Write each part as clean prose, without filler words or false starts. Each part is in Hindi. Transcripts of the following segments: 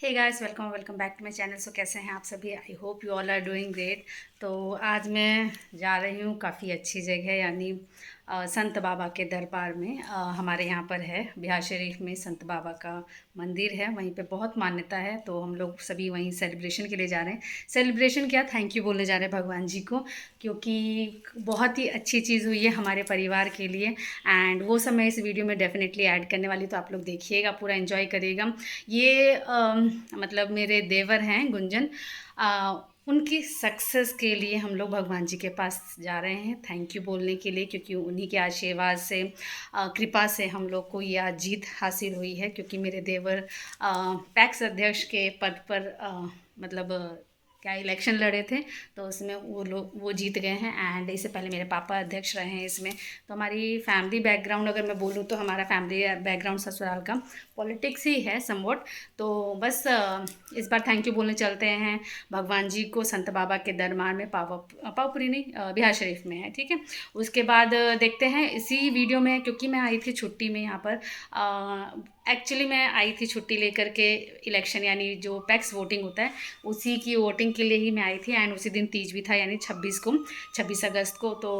Hey guys, welcome back to my channel. So कैसे हैं आप सभी? I hope you all are doing great. तो आज मैं जा रही हूँ काफ़ी अच्छी जगह, यानी संत बाबा के दरबार में। हमारे यहाँ पर है बिहार शरीफ में संत बाबा का मंदिर है, वहीं पे बहुत मान्यता है। तो हम लोग सभी वहीं सेलिब्रेशन के लिए जा रहे हैं। सेलिब्रेशन क्या, थैंक यू बोलने जा रहे हैं भगवान जी को, क्योंकि बहुत ही अच्छी चीज़ हुई है हमारे परिवार के लिए। एंड वो सब मैं इस वीडियो में डेफिनेटली ऐड करने वाली, तो आप लोग देखिएगा, पूरा एंजॉय करिएगा। ये मतलब मेरे देवर हैं गुंजन, उनकी सक्सेस के लिए हम लोग भगवान जी के पास जा रहे हैं थैंक यू बोलने के लिए, क्योंकि उन्हीं के आशीर्वाद से, कृपा से हम लोग को यह जीत हासिल हुई है। क्योंकि मेरे देवर पैक्स अध्यक्ष के पद पर मतलब क्या इलेक्शन लड़े थे, तो उसमें वो जीत गए हैं। एंड इससे पहले मेरे पापा अध्यक्ष रहे हैं इसमें। तो हमारी फैमिली बैकग्राउंड अगर मैं बोलूँ तो हमारा फैमिली बैकग्राउंड ससुराल का पॉलिटिक्स ही है समवॉट। तो बस इस बार थैंक यू बोलने चलते हैं भगवान जी को संत बाबा के दरबार में। पावपुरी नहीं, बिहार शरीफ में है, ठीक है। उसके बाद देखते हैं इसी वीडियो में, क्योंकि मैं आई थी छुट्टी में यहाँ पर। एक्चुअली मैं आई थी छुट्टी लेकर के, इलेक्शन यानी जो पैक्स वोटिंग होता है उसी की वोटिंग के लिए ही मैं आई थी। एंड उसी दिन तीज भी था, यानी 26 अगस्त को। तो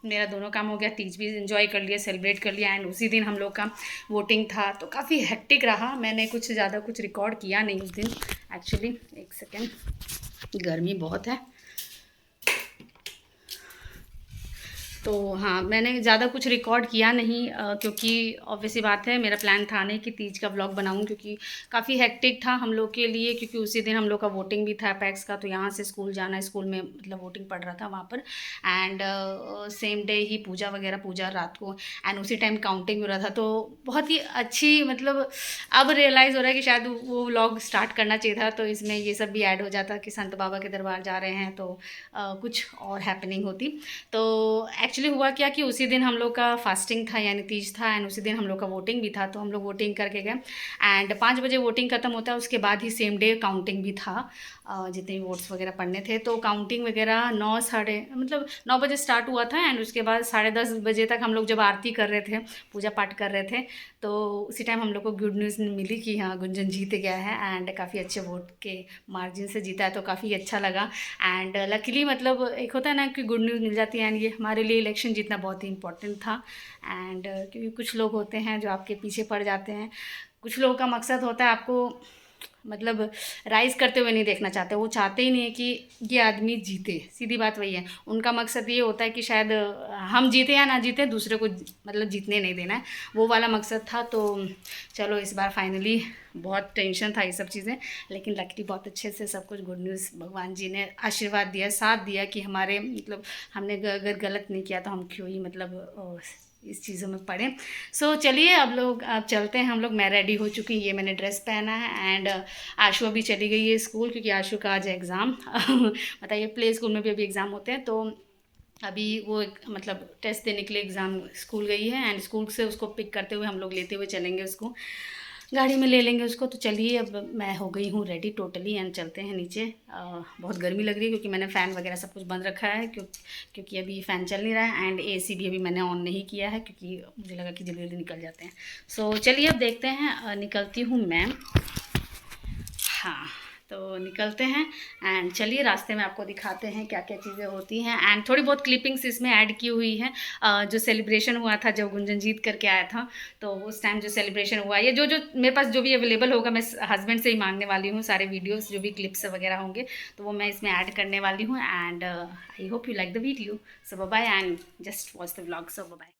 मेरा दोनों काम हो गया, तीज भी इन्जॉय कर लिया, सेलिब्रेट कर लिया, एंड उसी दिन हम लोग का वोटिंग था। तो काफ़ी हेक्टिक रहा, मैंने कुछ ज़्यादा कुछ रिकॉर्ड किया नहीं उस दिन एक्चुअली। एक सेकेंड, गर्मी बहुत है। तो हाँ, मैंने ज़्यादा कुछ रिकॉर्ड किया नहीं, क्योंकि ऑब्वियसली बात है, मेरा प्लान था नहीं कि तीज का व्लॉग बनाऊँ, क्योंकि काफ़ी हेक्टिक था हम लोग के लिए। क्योंकि उसी दिन हम लोग का वोटिंग भी था पैक्स का, तो यहाँ से स्कूल जाना, स्कूल में मतलब वोटिंग पड़ रहा था वहाँ पर। एंड सेम डे ही पूजा रात को, एंड उसी टाइम काउंटिंग हो रहा था। तो बहुत ही अच्छी, मतलब अब रियलाइज़ हो रहा है कि शायद वो व्लॉग स्टार्ट करना चाहिए था। तो इसमें ये सब भी ऐड हो जाता कि संत बाबा के दरबार जा रहे हैं, तो कुछ और हैपनिंग होती। तो एक्चुअली हुआ क्या कि उसी दिन हम लोग का फास्टिंग था, यानी तीज था, एंड उसी दिन हम लोग का वोटिंग भी था। तो हम लोग वोटिंग करके गए, एंड 5 बजे वोटिंग खत्म होता है। उसके बाद ही सेम डे काउंटिंग भी था, जितने भी वोट्स वगैरह पड़ने थे। तो काउंटिंग वगैरह 9 बजे स्टार्ट हुआ था, एंड उसके बाद 10:30 बजे तक हम लोग जब आरती कर रहे थे, पूजा पाठ कर रहे थे, तो उसी टाइम हम लोग को गुड न्यूज़ मिली कि हाँ, गुंजन जीत गया है, एंड काफ़ी अच्छे वोट के मार्जिन से जीता है। तो काफ़ी अच्छा लगा। एंड लकीली, मतलब एक होता है ना कि गुड न्यूज़ मिल जाती है, एंड ये हमारे लिए इलेक्शन जीतना बहुत ही इंपॉर्टेंट था। एंड क्योंकि कुछ लोग होते हैं जो आपके पीछे पड़ जाते हैं, कुछ लोगों का मकसद होता है आपको मतलब राइज करते हुए नहीं देखना चाहते, वो चाहते ही नहीं है कि ये आदमी जीते, सीधी बात वही है। उनका मकसद ये होता है कि शायद हम जीते या ना जीते, दूसरे को मतलब जीतने नहीं देना है, वो वाला मकसद था। तो चलो, इस बार फाइनली, बहुत टेंशन था ये सब चीज़ें, लेकिन लकीली बहुत अच्छे से सब कुछ गुड न्यूज़, भगवान जी ने आशीर्वाद दिया, साथ दिया कि हमारे मतलब हमने अगर गलत नहीं किया तो हम क्यों ही मतलब इस चीज़ों में पड़े। सो चलिए, अब चलते हैं हम लोग। मैं रेडी हो चुकी, ये मैंने ड्रेस पहना है, एंड आशु अभी चली गई है स्कूल, क्योंकि आशु का आज एग्ज़ाम बताइए, प्ले स्कूल में भी अभी एग्ज़ाम होते हैं। तो अभी वो मतलब टेस्ट देने के लिए एग्ज़ाम स्कूल गई है, एंड स्कूल से उसको पिक करते हुए हम लोग लेते हुए चलेंगे, उसको गाड़ी में ले लेंगे उसको। तो चलिए, अब मैं हो गई हूँ रेडी टोटली, एंड चलते हैं नीचे। बहुत गर्मी लग रही है, क्योंकि मैंने फ़ैन वगैरह सब कुछ बंद रखा है, क्योंकि अभी फ़ैन चल नहीं रहा है, एंड एसी भी अभी मैंने ऑन नहीं किया है, क्योंकि मुझे लगा कि जल्दी जल्दी निकल जाते हैं। सो चलिए, अब देखते हैं, निकलती हूँ मैं। हाँ, तो निकलते हैं, एंड चलिए रास्ते में आपको दिखाते हैं क्या क्या चीज़ें होती हैं, एंड थोड़ी बहुत क्लिपिंग्स इसमें ऐड की हुई है। जो सेलिब्रेशन हुआ था, जब गुंजन जीत करके आया था, तो उस टाइम जो सेलिब्रेशन हुआ, ये जो जो मेरे पास जो भी अवेलेबल होगा, मैं हस्बैंड से ही मांगने वाली हूँ। सारे वीडियोस जो भी क्लिप्स वगैरह होंगे, तो वो मैं इसमें ऐड करने वाली हूँ। And I hope you like the video. So bye, and just watch the vlog. So bye.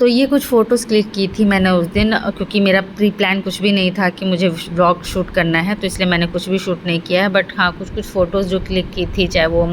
तो ये कुछ फ़ोटोज़ क्लिक की थी मैंने उस दिन, क्योंकि मेरा प्री प्लान कुछ भी नहीं था कि मुझे व्लॉग शूट करना है, तो इसलिए मैंने कुछ भी शूट नहीं किया है। बट हाँ, कुछ फ़ोटोज़ जो क्लिक की थी, चाहे वो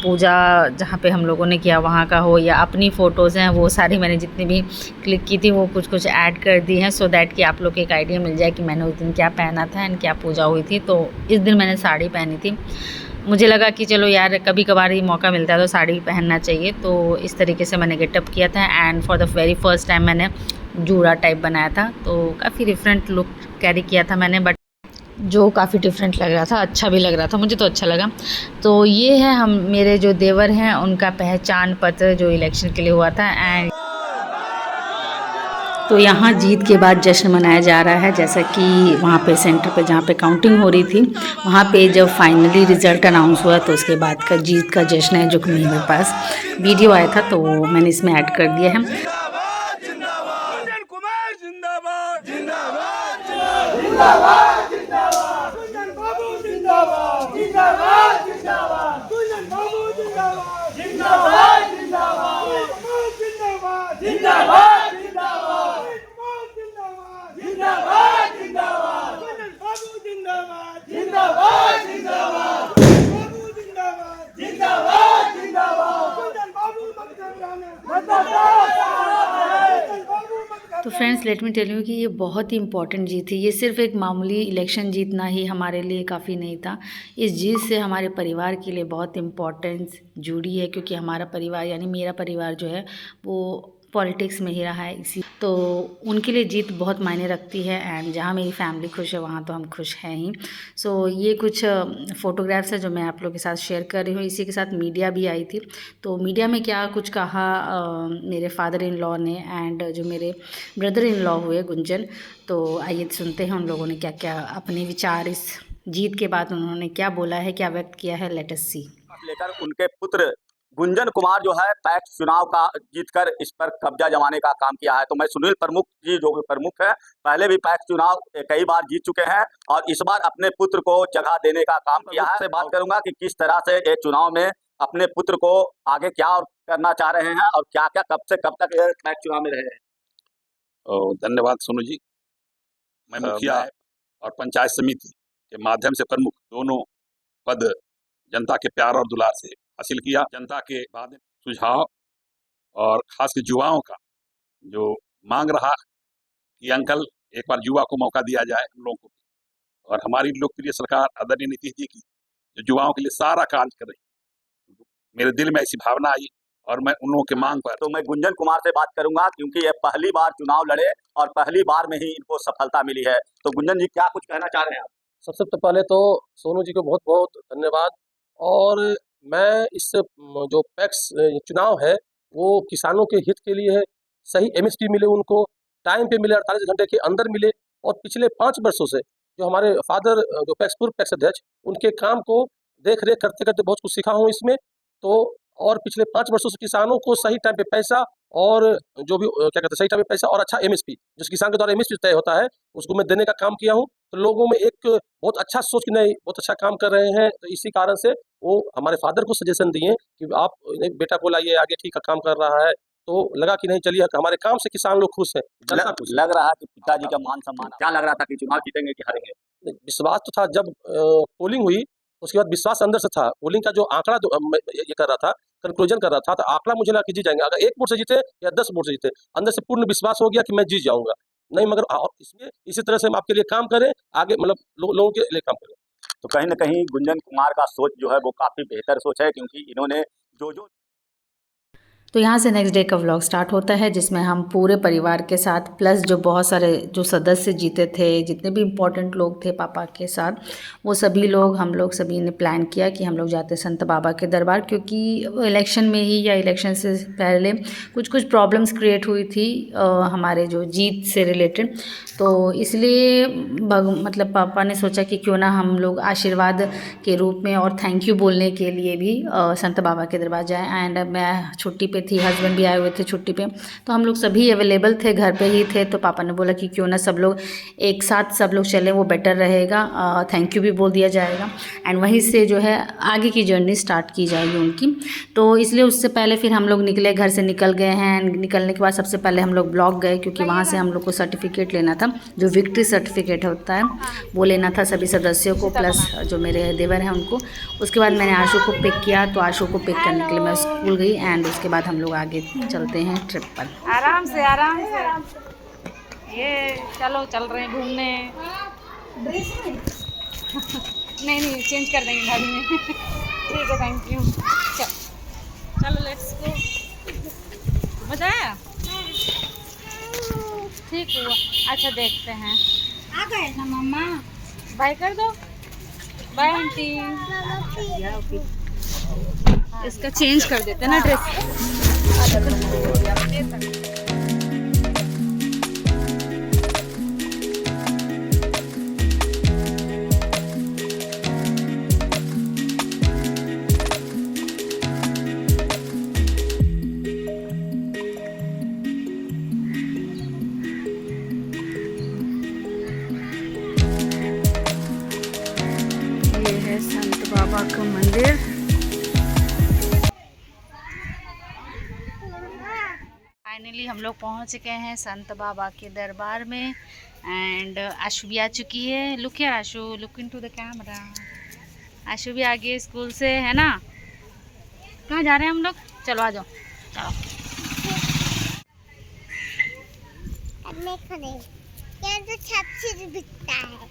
पूजा जहाँ पे हम लोगों ने किया वहाँ का हो, या अपनी फ़ोटोज़ हैं, वो सारी मैंने जितनी भी क्लिक की थी वो कुछ ऐड कर दी हैं, सो दैट कि आप लोग को एक आइडिया मिल जाए कि मैंने उस दिन क्या पहना था एंड क्या पूजा हुई थी। तो इस दिन मैंने साड़ी पहनी थी। मुझे लगा कि चलो यार, कभी कभार ही मौका मिलता है तो साड़ी पहनना चाहिए, तो इस तरीके से मैंने गेटअप किया था। And for the very first time मैंने जूड़ा टाइप बनाया था, तो काफ़ी डिफरेंट लुक कैरी किया था मैंने, बट जो काफ़ी डिफरेंट लग रहा था, अच्छा भी लग रहा था, मुझे तो अच्छा लगा। तो ये है हम मेरे जो देवर हैं, उनका पहचान पत्र जो इलेक्शन के लिए हुआ था। एंड तो यहाँ जीत के बाद जश्न मनाया जा रहा है, जैसा कि वहाँ पे सेंटर पे जहाँ पे काउंटिंग हो रही थी वहाँ पे जब फाइनली रिज़ल्ट अनाउंस हुआ तो उसके बाद का जीत का जश्न है, जो कि मेरे पास वीडियो आया था तो मैंने इसमें ऐड कर दिया है। तो friends let me tell you कि ये बहुत ही इम्पॉर्टेंट जीत थी। ये सिर्फ एक मामूली इलेक्शन जीतना ही हमारे लिए काफ़ी नहीं था। इस जीत से हमारे परिवार के लिए बहुत इम्पॉर्टेंस जुड़ी है, क्योंकि हमारा परिवार यानी मेरा परिवार जो है वो पॉलिटिक्स में ही रहा है, इसी तो उनके लिए जीत बहुत मायने रखती है। एंड जहाँ मेरी फैमिली खुश है वहाँ तो हम खुश हैं ही। सो ये कुछ फ़ोटोग्राफ्स है जो मैं आप लोगों के साथ शेयर कर रही हूँ। इसी के साथ मीडिया भी आई थी, तो मीडिया में क्या कुछ कहा मेरे फादर इन लॉ ने एंड जो मेरे ब्रदर इन लॉ हुए गुंजन, तो आइए सुनते हैं उन लोगों ने क्या क्या अपने विचार इस जीत के बाद उन्होंने क्या बोला है, क्या व्यक्त किया है। लेट अस सी। लेकर उनके पुत्र गुंजन कुमार जो है पैक्स चुनाव का जीतकर इस पर कब्जा जमाने का काम किया है। तो मैं सुनील प्रमुख जी जो प्रमुख है, पहले भी पैक्स चुनाव कई बार जीत चुके हैं और इस बार अपने पुत्र को जगह देने का काम किया है। बात करूंगा कि किस तरह से एक चुनाव में अपने पुत्र को आगे क्या और करना चाह रहे हैं और क्या क्या कब से कब तक पैक्स चुनाव में रहे हैं। धन्यवाद सोनू जी। मैं मुखिया और पंचायत समिति के माध्यम से प्रमुख दोनों पद जनता के प्यार और दुलार से हासिल किया। जनता के बाद सुझाव और खास कर युवाओं का जो मांग रहा कि अंकल एक बार युवा को मौका दिया जाए हम लोगों को, और हमारी लोकप्रिय सरकार आदरणीय नीतीश जी की जो युवाओं के लिए सारा कार्य कर रही है, मेरे दिल में ऐसी भावना आई और मैं उन लोगों के मांग पर तो मैं गुंजन कुमार से बात करूंगा, क्योंकि ये पहली बार चुनाव लड़े और पहली बार में ही इनको सफलता मिली है। तो गुंजन जी क्या कुछ कहना चाह रहे हैं आप? सबसे तो पहले तो सोनू जी को बहुत बहुत धन्यवाद। और मैं इस जो पैक्स चुनाव है वो किसानों के हित के लिए है। सही एमएसपी मिले उनको, टाइम पे मिले, 48 घंटे के अंदर मिले। और पिछले 5 वर्षों से जो हमारे फादर जो पूर्व पैक्स अध्यक्ष, उनके काम को देख रेख करते करते बहुत कुछ सीखा हूँ इसमें। तो और पिछले 5 वर्षों से किसानों को सही टाइम पे पैसा और जो भी क्या कहते हैं सही टाइम पे पैसा और अच्छा एमएसपी, जिस किसान के द्वारा एमएसपी तय होता है, उसको मैं देने का काम किया हूँ। तो लोगों में एक बहुत अच्छा सोच कि नहीं बहुत अच्छा काम कर रहे हैं। तो इसी कारण से वो हमारे फादर को सजेशन दिए कि आप एक बेटा को लाइए आगे, ठीक काम कर रहा है। तो लगा कि नहीं चलिए हमारे काम से किसान लोग खुश हैं। लग रहा है कि पिताजी का मान सम्मान, क्या लग रहा था कि चुनाव जीतेंगे कि हारेंगे? विश्वास तो था जब पोलिंग हुई, उसके बाद विश्वास अंदर से था। पोलिंग का जो आंकड़ा ये कर रहा था, कंक्लूजन कर रहा था, तो आंकड़ा मुझे लगा कि जीत जाएंगे। अगर 1 वोट से जीते या 10 वोट से जीते, अंदर से पूर्ण विश्वास हो गया कि मैं जीत जाऊंगा। नहीं मगर इसमें इसी तरह से हम आपके लिए काम करें आगे, मतलब लोगों के लिए काम करें। तो कहीं ना कहीं गुंजन कुमार का सोच जो है वो काफी बेहतर सोच है, क्योंकि इन्होंने जो तो यहाँ से नेक्स्ट डे का व्लॉग स्टार्ट होता है, जिसमें हम पूरे परिवार के साथ प्लस जो बहुत सारे जो सदस्य जीते थे, जितने भी इम्पोर्टेंट लोग थे पापा के साथ, वो सभी लोग हम लोग सभी ने प्लान किया कि हम लोग जाते संत बाबा के दरबार, क्योंकि इलेक्शन में ही या इलेक्शन से पहले कुछ कुछ प्रॉब्लम्स क्रिएट हुई थी हमारे जो जीत से रिलेटेड। तो इसलिए मतलब पापा ने सोचा कि क्यों ना हम लोग आशीर्वाद के रूप में और थैंक यू बोलने के लिए भी संत बाबा के दरबार जाएँ। एंड मैं छुट्टी पे थी, हस्बैंड भी आए हुए थे छुट्टी पे, तो हम लोग सभी अवेलेबल थे, घर पे ही थे। तो पापा ने बोला कि क्यों ना सब लोग एक साथ सब लोग चलें, वो बेटर रहेगा, थैंक यू भी बोल दिया जाएगा एंड वहीं से जो है आगे की जर्नी स्टार्ट की जाएगी उनकी। तो इसलिए उससे पहले फिर हम लोग निकले, घर से निकल गए हैं। निकलने के बाद सबसे पहले हम लोग ब्लॉक गए, क्योंकि वहाँ से हम लोग को सर्टिफिकेट लेना था, जो विक्ट्री सर्टिफिकेट होता है वो लेना था सभी सदस्यों को, प्लस जो मेरे देवर हैं उनको। उसके बाद मैंने आशु को पिक किया, तो आशु को पिक करने के लिए मैं स्कूल गई एंड उसके बाद हम लोग आगे चलते हैं ट्रिप पर। आराम से ये चलो चल रहे हैं घूमने। नहीं चेंज कर देंगे गाड़ी में। ठीक है, थैंक यू। चलो लेट्स गो। मजा आया? ठीक हुआ। अच्छा देखते हैं, आ गए ना मम्मा। बाय कर दो। Bye aunty. इसका चेंज कर देते ना ड्रेस। लोग पहुंच चुके हैं संत बाबा के दरबार में एंड आशु भी आ चुकी है। Look here Ashu, look into the camera. Ashu भी आ गई स्कूल से, है ना। कहाँ जा रहे हैं हम लोग? चलो आ जाओ, चलो। तो छापसी बिकता है।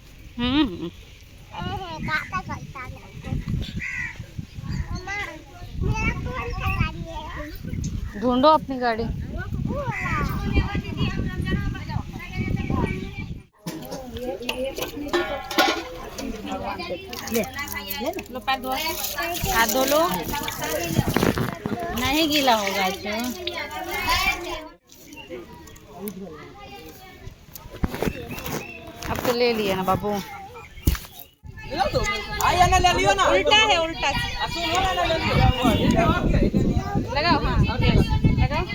मेरा कौन सा गाड़ी है? ढूंढो अपनी गाड़ी। लो पैर धो, हाथ धो लो, नहीं गीला होगा तो। अब तो ले लिया ना बाबू। उल्टा है, उल्टा लगाओ। हाँ लगाओ,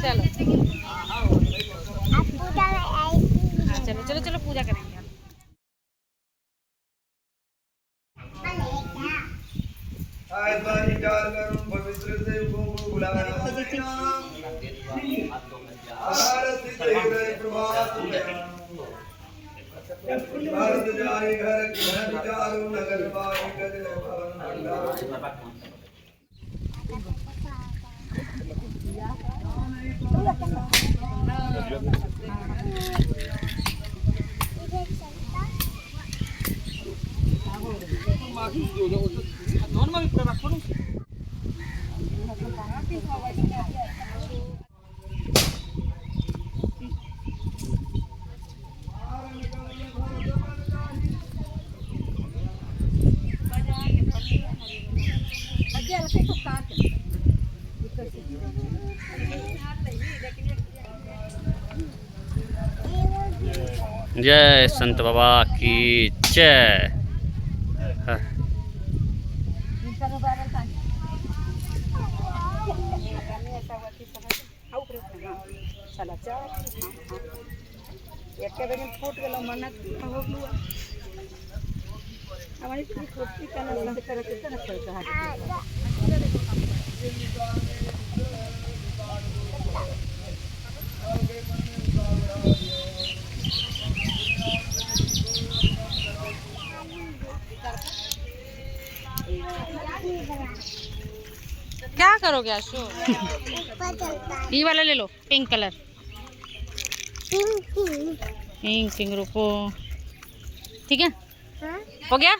चलो हाँ, चलो चलो चलो पूजा करेंगे। जय संत बाबा की जय। क्या करोगे आशु? ये वाला ले लो, पिंक कलर। पिंक पिंक रुको, ठीक है। हाँ? हो गया।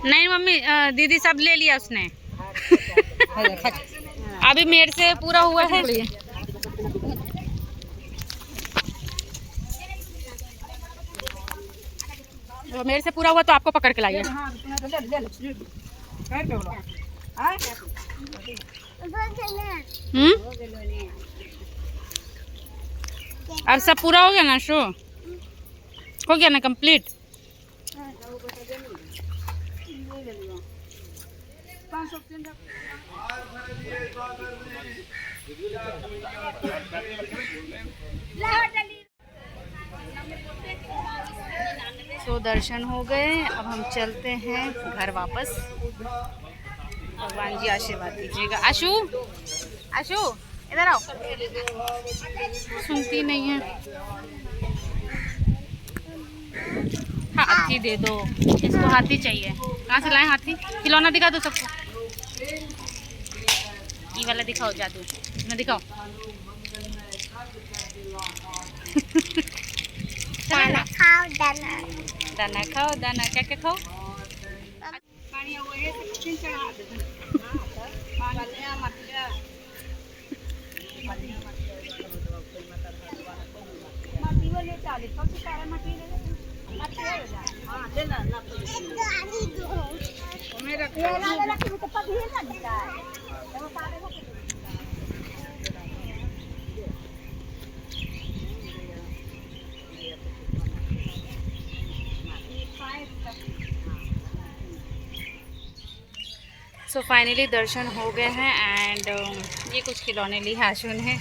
नहीं मम्मी, दीदी सब ले लिया उसने। अभी मेरे से पूरा हुआ है। तो मेरे से पूरा हुआ तो आपको पकड़ के लाइए। अब सब पूरा हो गया ना शो? हो गया ना कंप्लीट? तो दर्शन हो गए, अब हम चलते हैं घर वापस। भगवान जी आशीर्वाद दीजिएगा। आशु, आशु इधर आओ। सुनती नहीं है। हाथी दे दो इसको, हाथी चाहिए। कहाँ से लाए हाथी? खिलौना दिखा दो सबको। ये वाला दिखाओ, जादू ना दिखाओ। दाना खाओ, दाना दाना खाओ, दाना क्या क्या खाओ? सो फाइनली दर्शन हो गए हैं एंड ये कुछ खिलौने लिए आशु ने,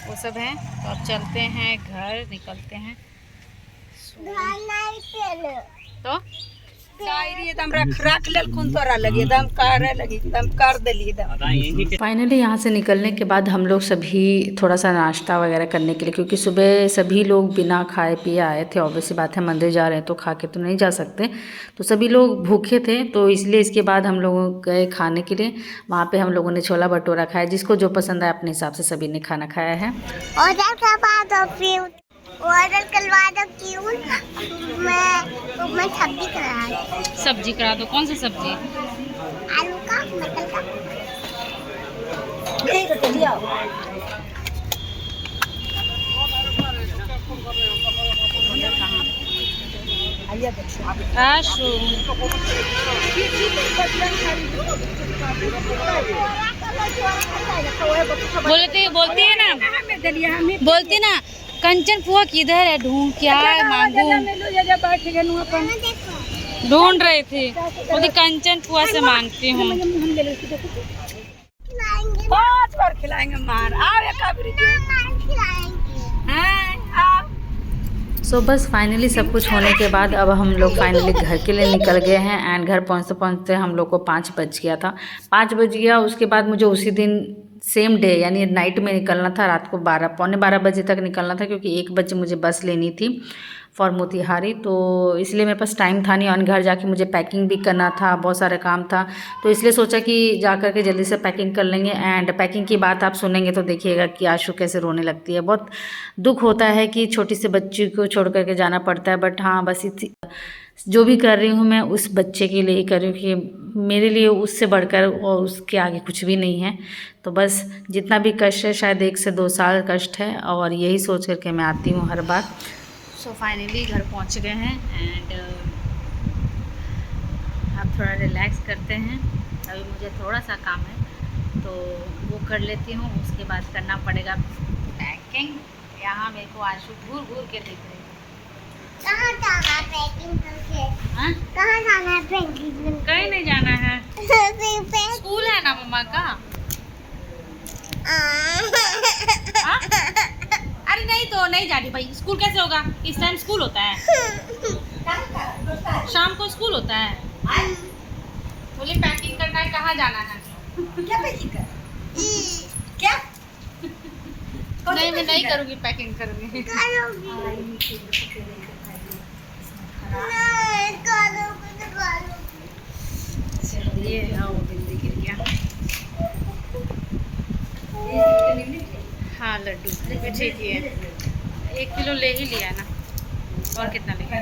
वो सब हैं। तो अब चलते हैं घर, निकलते हैं। तो फाइनली यहाँ से निकलने के बाद हम लोग सभी थोड़ा सा नाश्ता वगैरह करने के लिए, क्योंकि सुबह सभी लोग बिना खाए पिए आए थे। ऑब्वियसली बात है, मंदिर जा रहे हैं तो खा के तो नहीं जा सकते, तो सभी लोग भूखे थे। तो इसलिए इसके बाद हम लोग गए खाने के लिए। वहाँ पे हम लोगों ने छोला भटूरा खाया, जिसको जो पसंद आया अपने हिसाब से सभी ने खाना खाया है। ऑर्डर करवा दो क्यों? मैं सब्जी करा दो। कौन सी सब्जी? आलू का, मटर का। आशु बोलती ना कंचन फुआ किधर है, ढूंढ क्या मांगू, ढूंढ रही थी। बोलती कंचन फुआ से मांगती हूँ। 5 बार खिलाएंगे मार। सो बस फाइनली सब कुछ होने के बाद अब हम लोग फाइनली घर के लिए निकल गए हैं। एंड घर पहुँचते पहुँचते हम लोग को 5 बज गया था। 5 बज गया। उसके बाद मुझे उसी दिन सेम डे यानी नाइट में निकलना था, रात को 12-12 बजे तक निकलना था, क्योंकि 1 बजे मुझे बस लेनी थी फॉर मोतिहारी। तो इसलिए मेरे पास टाइम था नहीं, और घर जाके मुझे पैकिंग भी करना था, बहुत सारा काम था। तो इसलिए सोचा कि जा कर के जल्दी से पैकिंग कर लेंगे। एंड पैकिंग की बात आप सुनेंगे तो देखिएगा कि आशु कैसे रोने लगती है। बहुत दुख होता है कि छोटी सी बच्ची को छोड़ करके जाना पड़ता है, बट हाँ बस जो भी कर रही हूँ मैं उस बच्चे के लिए ही कर रही हूँ, कि मेरे लिए उससे बढ़कर और उसके आगे कुछ भी नहीं है। तो बस जितना भी कष्ट है, शायद 1 से 2 साल कष्ट है, और यही सोच करके मैं आती हूँ हर बार। सो फाइनली घर पहुंच गए हैं एंड अब थोड़ा रिलैक्स करते हैं। अभी मुझे थोड़ा सा काम है तो वो कर लेती हूँ, उसके बाद करना पड़ेगा पैकिंग। यहाँ मेरे को आशु घूर घूर के देख रही है। कहाँ जाना है पैकिंग करके? हाँ? कहाँ जाना है पैकिंग करके? कहीं नहीं जाना है, स्कूल है ना मम्मा का। हाँ? अरे नहीं तो नहीं जा रही भाई, स्कूल कैसे होगा? इस टाइम स्कूल होता है, शाम को स्कूल होता है। बोली पैकिंग करना है, कहाँ जाना है? क्या पैकिंग कर? क्या? नहीं मैं नहीं करूँगी, पैकिंग करूँगी। ये बिल्ली गिर गया। हाँ लड्डू ठीक ही है, 1 किलो ले ही लिया ना, और कितना लेंगे?